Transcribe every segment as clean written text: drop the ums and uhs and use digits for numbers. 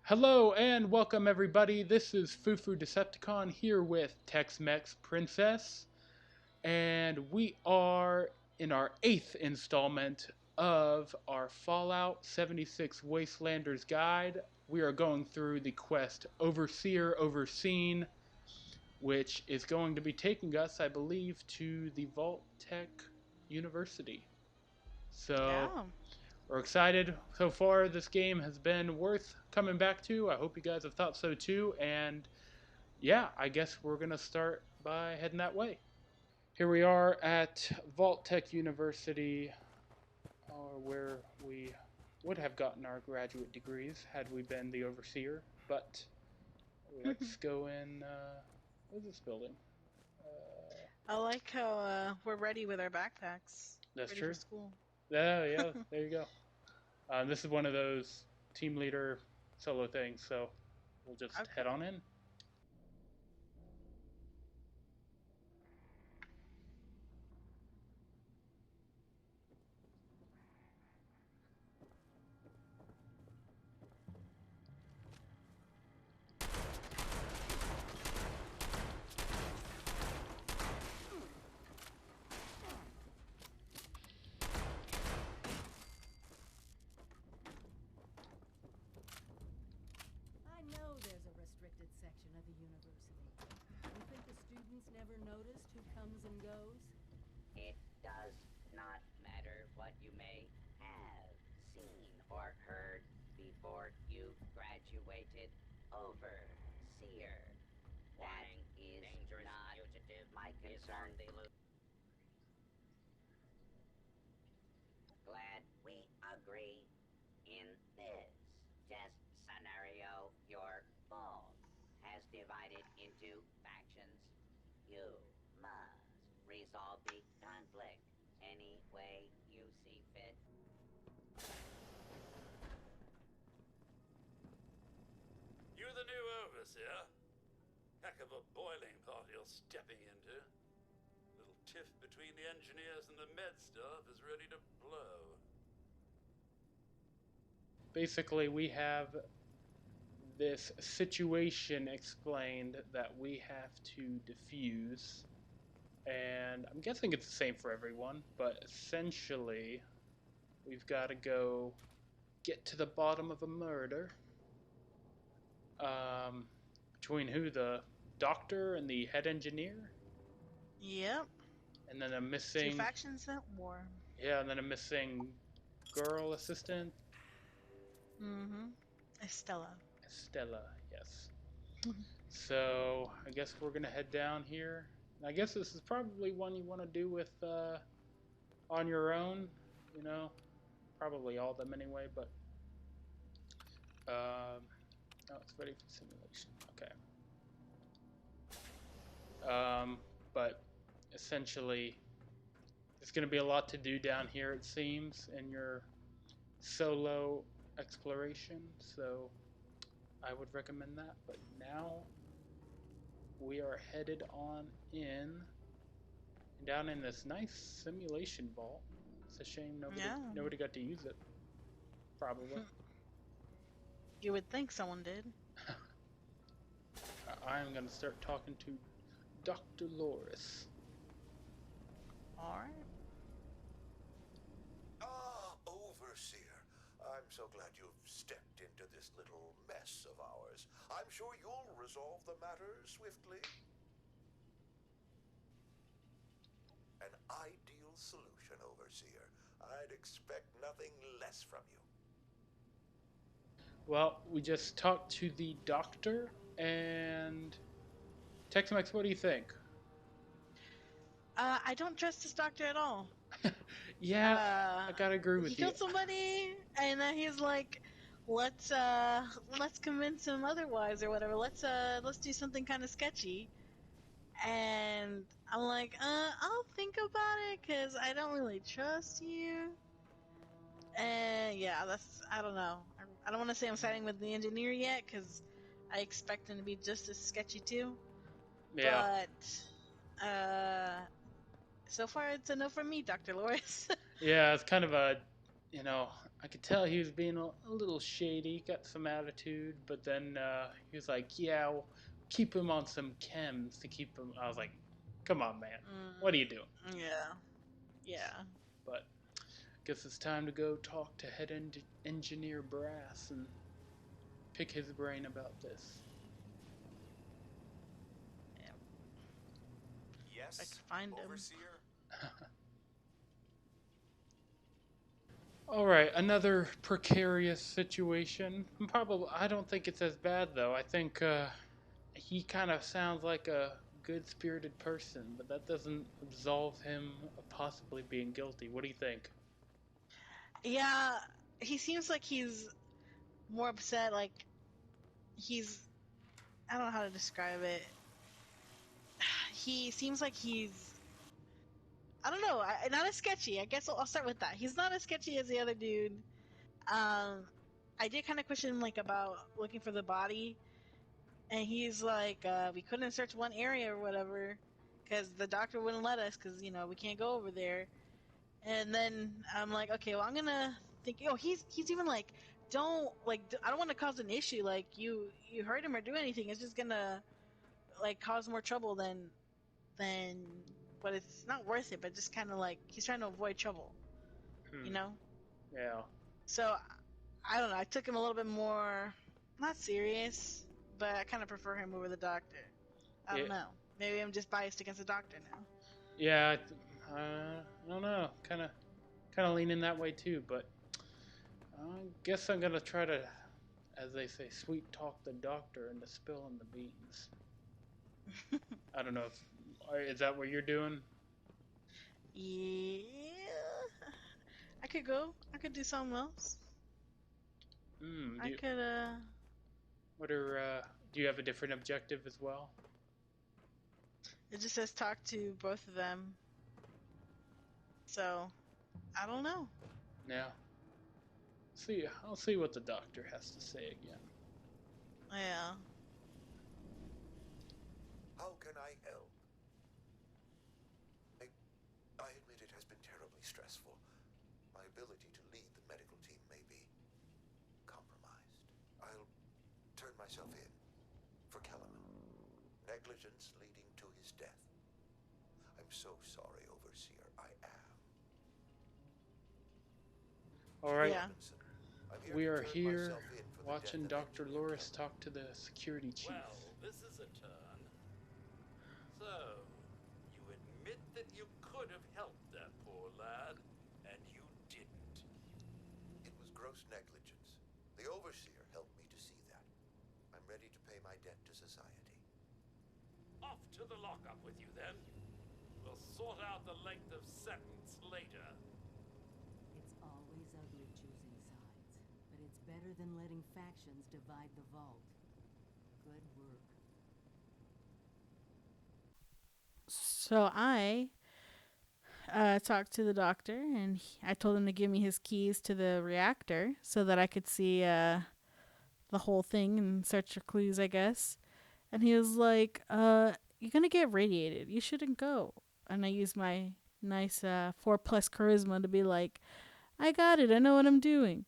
Hello and welcome everybody. This is Fufu Decepticon here with Tex-Mex Princess, and we are in our 8th installment of our Fallout 76 Wastelanders guide. We are going through the quest Overseer Overseen, which is going to be taking us, I believe, to the VaultTec University. So Yeah. we're excited. So far, this game has been worth coming back to. I hope you guys have thought so too. And yeah, I guess we're going to start by heading that way. Here we are at VaultTec University, where we would have gotten our graduate degrees had we been the Overseer. But let's go in. What is this building? I like how we're ready with our backpacks. That's Ready for true. school. Yeah, there you go. This is one of those team leader solo things, so we'll just Okay. head on in. I know there's a restricted section of the university. You think the students never noticed who comes and goes? It does not matter what you may have seen or heard before you graduated. Overseer. That is dangerous not fugitive my concern. Glad we agree in this test scenario. Your vault has divided into factions. You must resolve the conflict any way you see fit. You're the new overseer. Heck of a boiling pot you're stepping into. Little tiff between the engineers and the med staff is ready to blow. Basically, we have this situation explained that we have to defuse, and I'm guessing it's the same for everyone, but essentially we've got to go get to the bottom of a murder between the doctor and the head engineer, Yep. and then a Two missing factions at war. and then a missing girl assistant, Mm-hmm. Estella. Estella. Yes. So I guess we're gonna head down here. I guess this is probably one you want to do with on your own. You know, probably all of them anyway. But no, it's ready for simulation. Okay. But essentially, there's gonna be a lot to do down here. It seems in your solo exploration. So I would recommend that. But now we are headed on in down in this nice simulation vault. It's a shame nobody got to use it. Probably. You would think someone did. I am gonna start talking to Dr. Loris. Alright. Overseer. I'm so glad you've stepped into this little mess of ours. I'm sure you'll resolve the matter swiftly. An ideal solution, Overseer. I'd expect nothing less from you. Well, we just talked to the doctor, and Tex-Mex, what do you think? I don't trust this doctor at all. Yeah, I gotta agree with he you. killed somebody, and then he's like, let's convince him otherwise or whatever. Let's do something kind of sketchy. And I'm like, I'll think about it because I don't really trust you. And yeah, I don't know. I don't want to say I'm siding with the engineer yet because I expect him to be just as sketchy too. Yeah. But so far it's a no from me, Dr. Loris. Yeah, it's kind of a, you know, I could tell he was being a little shady, got some attitude, but then he was like, "Yeah, we'll keep him on some chems to keep him." I was like, "Come on, man, what are you doing?" Yeah. Yeah. But guess it's time to go talk to head engineer Brass and pick his brain about this. Yeah. Yes, I could find him. Overseer? All right, another precarious situation. Probably, I don't think it's as bad though. I think he kind of sounds like a good-spirited person, but that doesn't absolve him of possibly being guilty. What do you think? Yeah, he seems like he's more upset. Like he's, I don't know how to describe it. He seems like he's, I don't know, not as sketchy. I guess I'll start with that. He's not as sketchy as the other dude. Um, I did kind of question him like about looking for the body, and he's like, we couldn't search one area or whatever, because the doctor wouldn't let us, because we can't go over there. And then I'm like, okay, well I'm gonna think. Oh, he's even like, don't like, I don't want to cause an issue. Like you hurt him or do anything, it's just gonna like cause more trouble than. But it's not worth it. But just kind of like he's trying to avoid trouble, you Hmm. know. Yeah. So I don't know. I took him a little bit more, not serious, but I kind of prefer him over the doctor. I Yeah. don't know. Maybe I'm just biased against the doctor now. Yeah. I don't know. Kind of leaning that way too. But I guess I'm gonna try to, as they say, sweet talk the doctor into spilling the beans. I don't know if is that what you're doing. Yeah, I could go. I could do something else. Hmm. I could. What are? Do you have a different objective as well? It just says talk to both of them. So I don't know. Yeah. See. I'll see what the doctor has to say again. Yeah. How can I help? I admit it has been terribly stressful. My ability to lead the medical team may be compromised. I'll turn myself in for Kellerman. Negligence leading to his death. I'm so sorry, Overseer. I am. All right. Yeah. I'm here We to are turn here myself in for the watching death of Dr. Engineer Loris Kellerman. talk to the security chief. Well, this is a turn. So, you admit that you could have helped that poor lad, and you didn't. It was gross negligence. The Overseer helped me to see that. I'm ready to pay my debt to society. Off to the lockup with you, then. We'll sort out the length of sentence later. It's always ugly choosing sides, but it's better than letting factions divide the vault. Good work. So I talked to the doctor, and I told him to give me his keys to the reactor so that I could see the whole thing and search for clues, I guess. And he was like, "You're gonna get radiated. You shouldn't go." And I used my nice 4+ charisma to be like, "I got it. I know what I'm doing."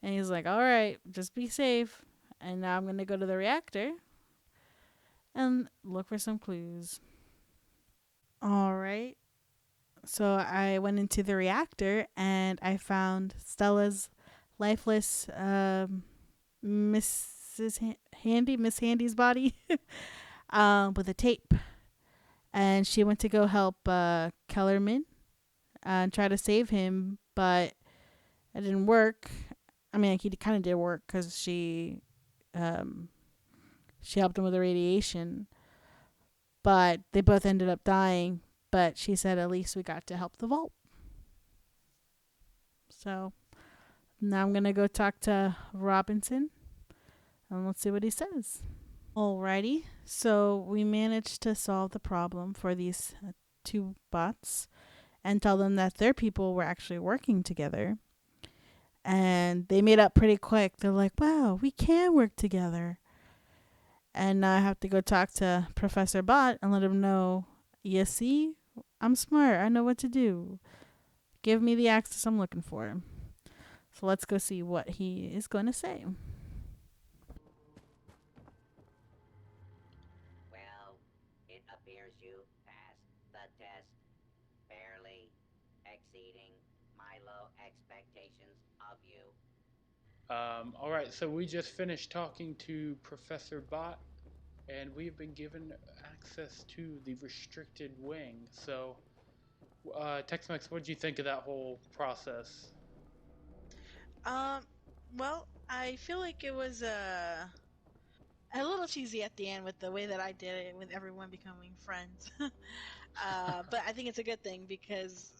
And he's like, "All right, just be safe." And now I'm gonna go to the reactor and look for some clues. All right. So I went into the reactor and I found Stella's lifeless Miss Handy's body with a tape. And she went to go help Kellerman and try to save him, but it didn't work. I mean, he kind of did work because she helped him with the radiation, but they both ended up dying. But she said at least we got to help the vault. So now I'm going to go talk to Robinson and let's see what he says. Alrighty. So we managed to solve the problem for these two bots and tell them that their people were actually working together. And they made up pretty quick. They're like, wow, we can work together. And now I have to go talk to Professor Bot and let him know, you see, I'm smart. I know what to do. Give me the access I'm looking for. So let's go see what he is going to say. Well, it appears you passed the test, barely exceeding my low expectations of you. All right, so we just finished talking to Professor Bot, and we've been given access to the restricted wing. So, Tex-Mex, what did you think of that whole process? Um, well, I feel like it was a little cheesy at the end with the way that I did it, with everyone becoming friends. But I think it's a good thing because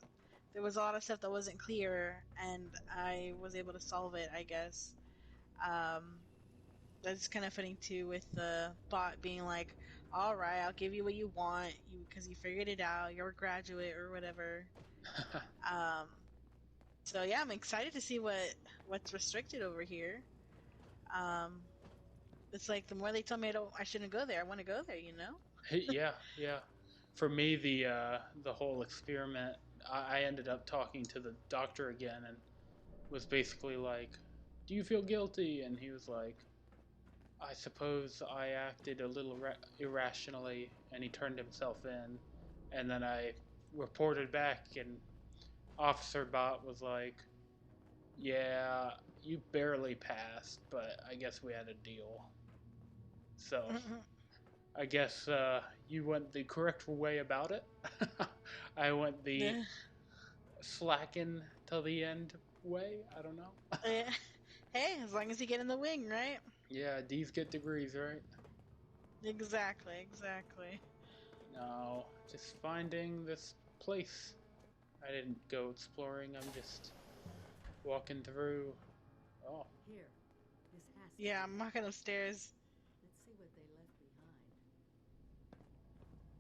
there was a lot of stuff that wasn't clear, and I was able to solve it, I guess. Um, that's kind of fitting too, with the bot being like, "All right, I'll give you what you want, because you figured it out. You're a graduate or whatever." Um, so yeah, I'm excited to see what's restricted over here. Um, it's like the more they tell me I shouldn't go there, I want to go there. Yeah, yeah. For me, the whole experiment, I ended up talking to the doctor again, and was basically like, "Do you feel guilty?" And he was like, "I suppose I acted a little irrationally," and he turned himself in, and then I reported back, and Officer Bot was like, "Yeah, you barely passed, but I guess we had a deal." So I guess you went the correct way about it. I went the Yeah. slacken till the end way. I don't know. Yeah. Hey, as long as you get in the wing, right? Yeah, D's get degrees, right? Exactly, exactly. No, just finding this place. I didn't go exploring. I'm just walking through. Oh, Here, this has to Yeah, be I'm it. walking upstairs. Let's see what they left behind.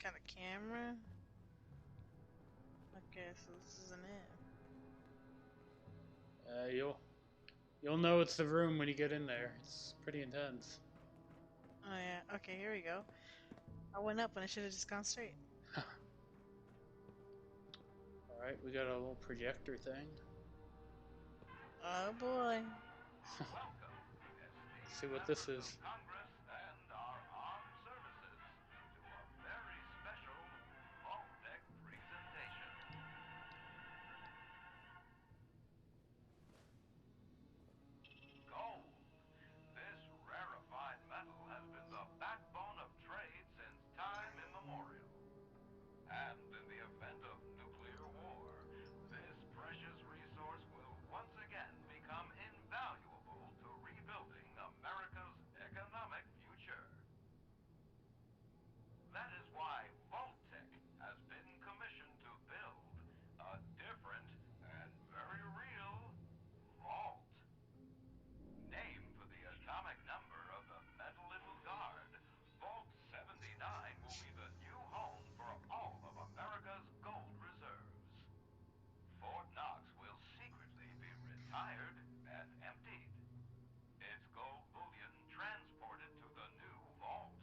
Got a camera. Okay, so this isn't it. you'll know it's the room when you get in there. It's pretty intense. Oh yeah. Okay, here we go. I went up when I should have just gone straight. All right, we got a little projector thing. Oh boy. See what this is. Congress and our armed services to a very special VaultTec presentation. Gold. This rarefied metal has been the backbone of trade since time immemorial. And in the event of nuclear war, this precious resource will once again become invaluable to rebuilding America's economic future. That is why VaultTec has been commissioned to build a different and very real vault. Named for the atomic number of the metal it will guard, Vault 79 will be the new home for all of America's gold reserves. Fort Knox will secretly be retired and emptied. Its gold bullion transported to the new vault,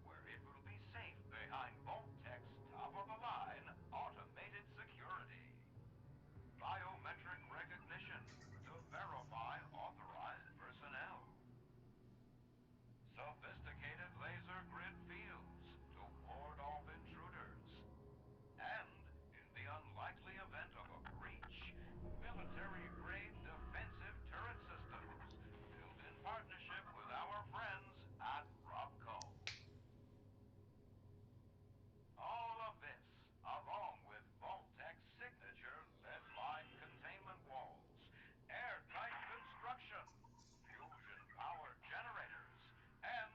where it will be safe behind VaultTec's top-of-the-line automated security. Biometric recognition to verify authorized personnel. Sophisticated laser grid fields to ward off intruders. And, in the unlikely event of a breach, military-grade defensive turret systems built in partnership with our friends at Robco. All of this, along with VaultTec's signature lead-lined containment walls, airtight construction, fusion power generators, and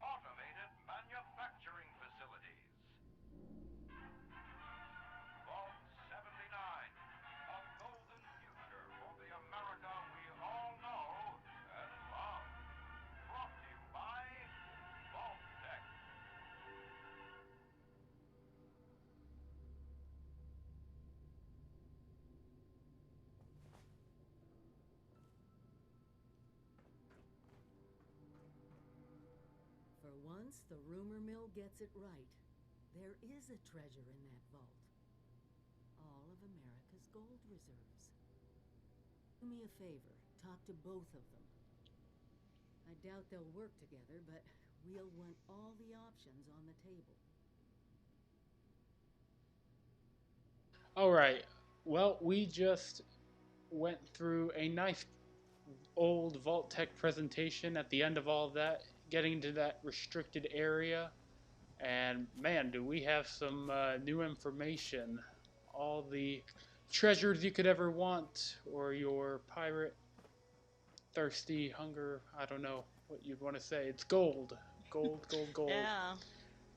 automated manufacturing facilities. Vault 79, a golden future for the America we all know and love. Brought to you by VaultTec. For once, the rumor mill gets it right. There is a treasure in that vault. All of America's gold reserves. me a favor. Talk to both of them. I doubt they'll work together, but we'll want all the options on the table. All right. Well, we just went through a nice old VaultTec presentation at the end of all of that, getting into that restricted area. And man, do we have some new information. All the treasures you could ever want, or your pirate thirsty hunger. I don't know what you'd want to say. It's gold. Gold, gold, gold. Yeah.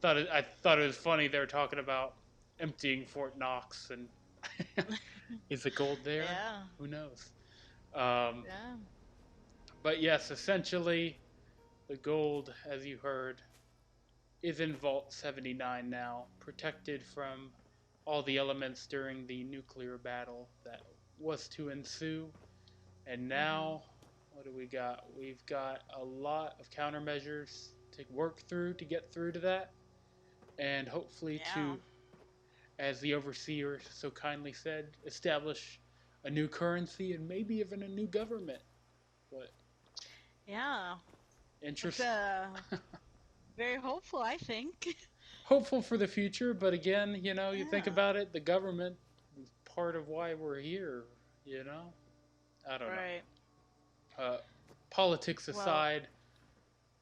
I thought it was funny they were talking about emptying Fort Knox and is the gold there? Yeah. Who knows? Um, Yeah. but yes, essentially the gold, as you heard, is in Vault 79 now, protected from all the elements during the nuclear battle that was to ensue. And now, what do we got? We've got a lot of countermeasures to work through to get through to that. And hopefully Yeah. to, as the Overseer so kindly said, establish a new currency and maybe even a new government. But Yeah. It's interesting. very hopeful, I think. Hopeful for the future, but again, you know, you think Yeah. about it, the government is part of why we're here, you know? I don't Right. know. Politics Well, aside,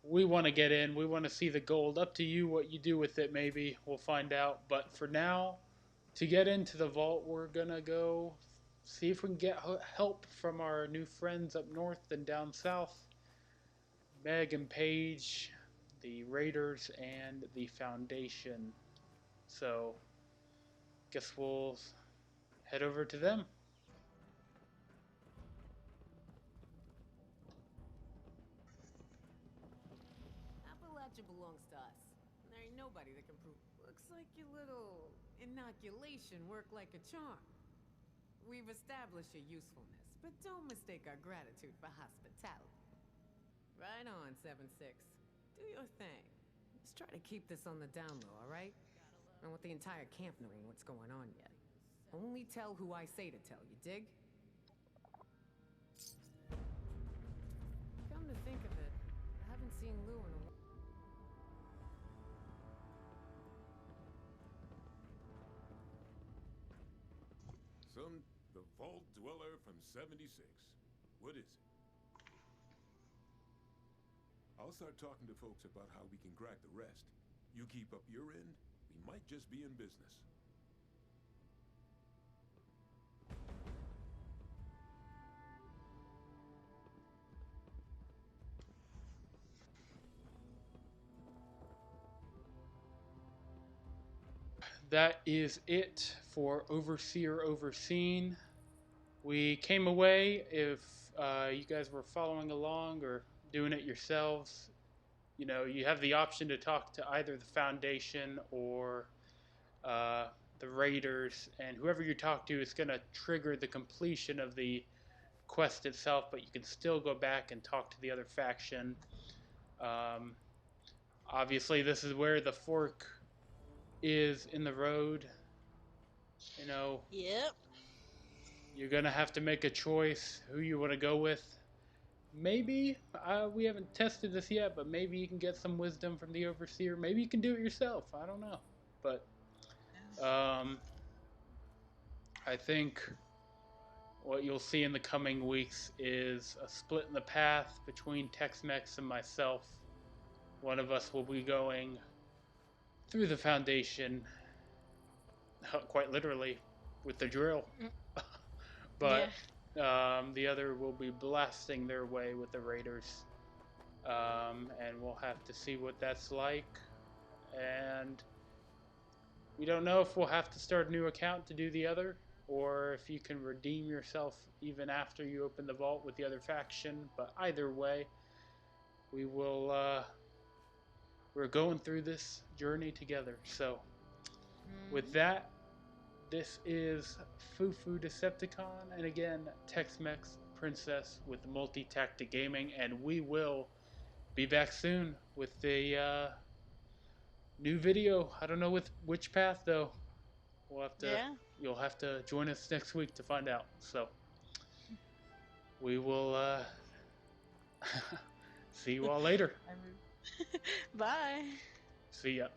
we want to get in. We want to see the gold. Up to you what you do with it, maybe. We'll find out. But for now, to get into the vault, we're going to go see if we can get help from our new friends up north and down south. Meg and Paige, the Raiders, and the Foundation. So, guess we'll head over to them. Appalachia belongs to us. There ain't nobody that can prove. Looks like your little inoculation worked like a charm. We've established your usefulness, but don't mistake our gratitude for hospitality. Right on, 7-6. Do your thing. Let's try to keep this on the down low, alright? I don't want the entire camp knowing what's going on yet. Only tell who I say to tell, you dig? Come to think of it, I haven't seen Lou in a while. The Vault Dweller from 76. What is it? I'll start talking to folks about how we can crack the rest. You keep up your end, we might just be in business. That is it for Overseer Overseen. We came away, if you guys were following along or doing it yourselves, you know, you have the option to talk to either the Foundation or the Raiders, and whoever you talk to is going to trigger the completion of the quest itself, but you can still go back and talk to the other faction. Obviously, this is where the fork is in the road. You know, Yep. you're going to have to make a choice who you want to go with. Maybe, we haven't tested this yet, but maybe you can get some wisdom from the Overseer. Maybe you can do it yourself. I don't know. But I think what you'll see in the coming weeks is a split in the path between Tex-Mex and myself. One of us will be going through the Foundation, quite literally, with the drill. But the other will be blasting their way with the Raiders. And we'll have to see what that's like. And we don't know if we'll have to start a new account to do the other, or if you can redeem yourself even after you open the vault with the other faction. But either way, we will, we're going through this journey together. So with that, this is Fufu Decepticon, and again, Tex-Mex Princess with Multi-Tactic Gaming, and we will be back soon with a new video. I don't know with which path though. We'll have to. Yeah. You'll have to join us next week to find out. So, we will see you all later. Bye. See ya.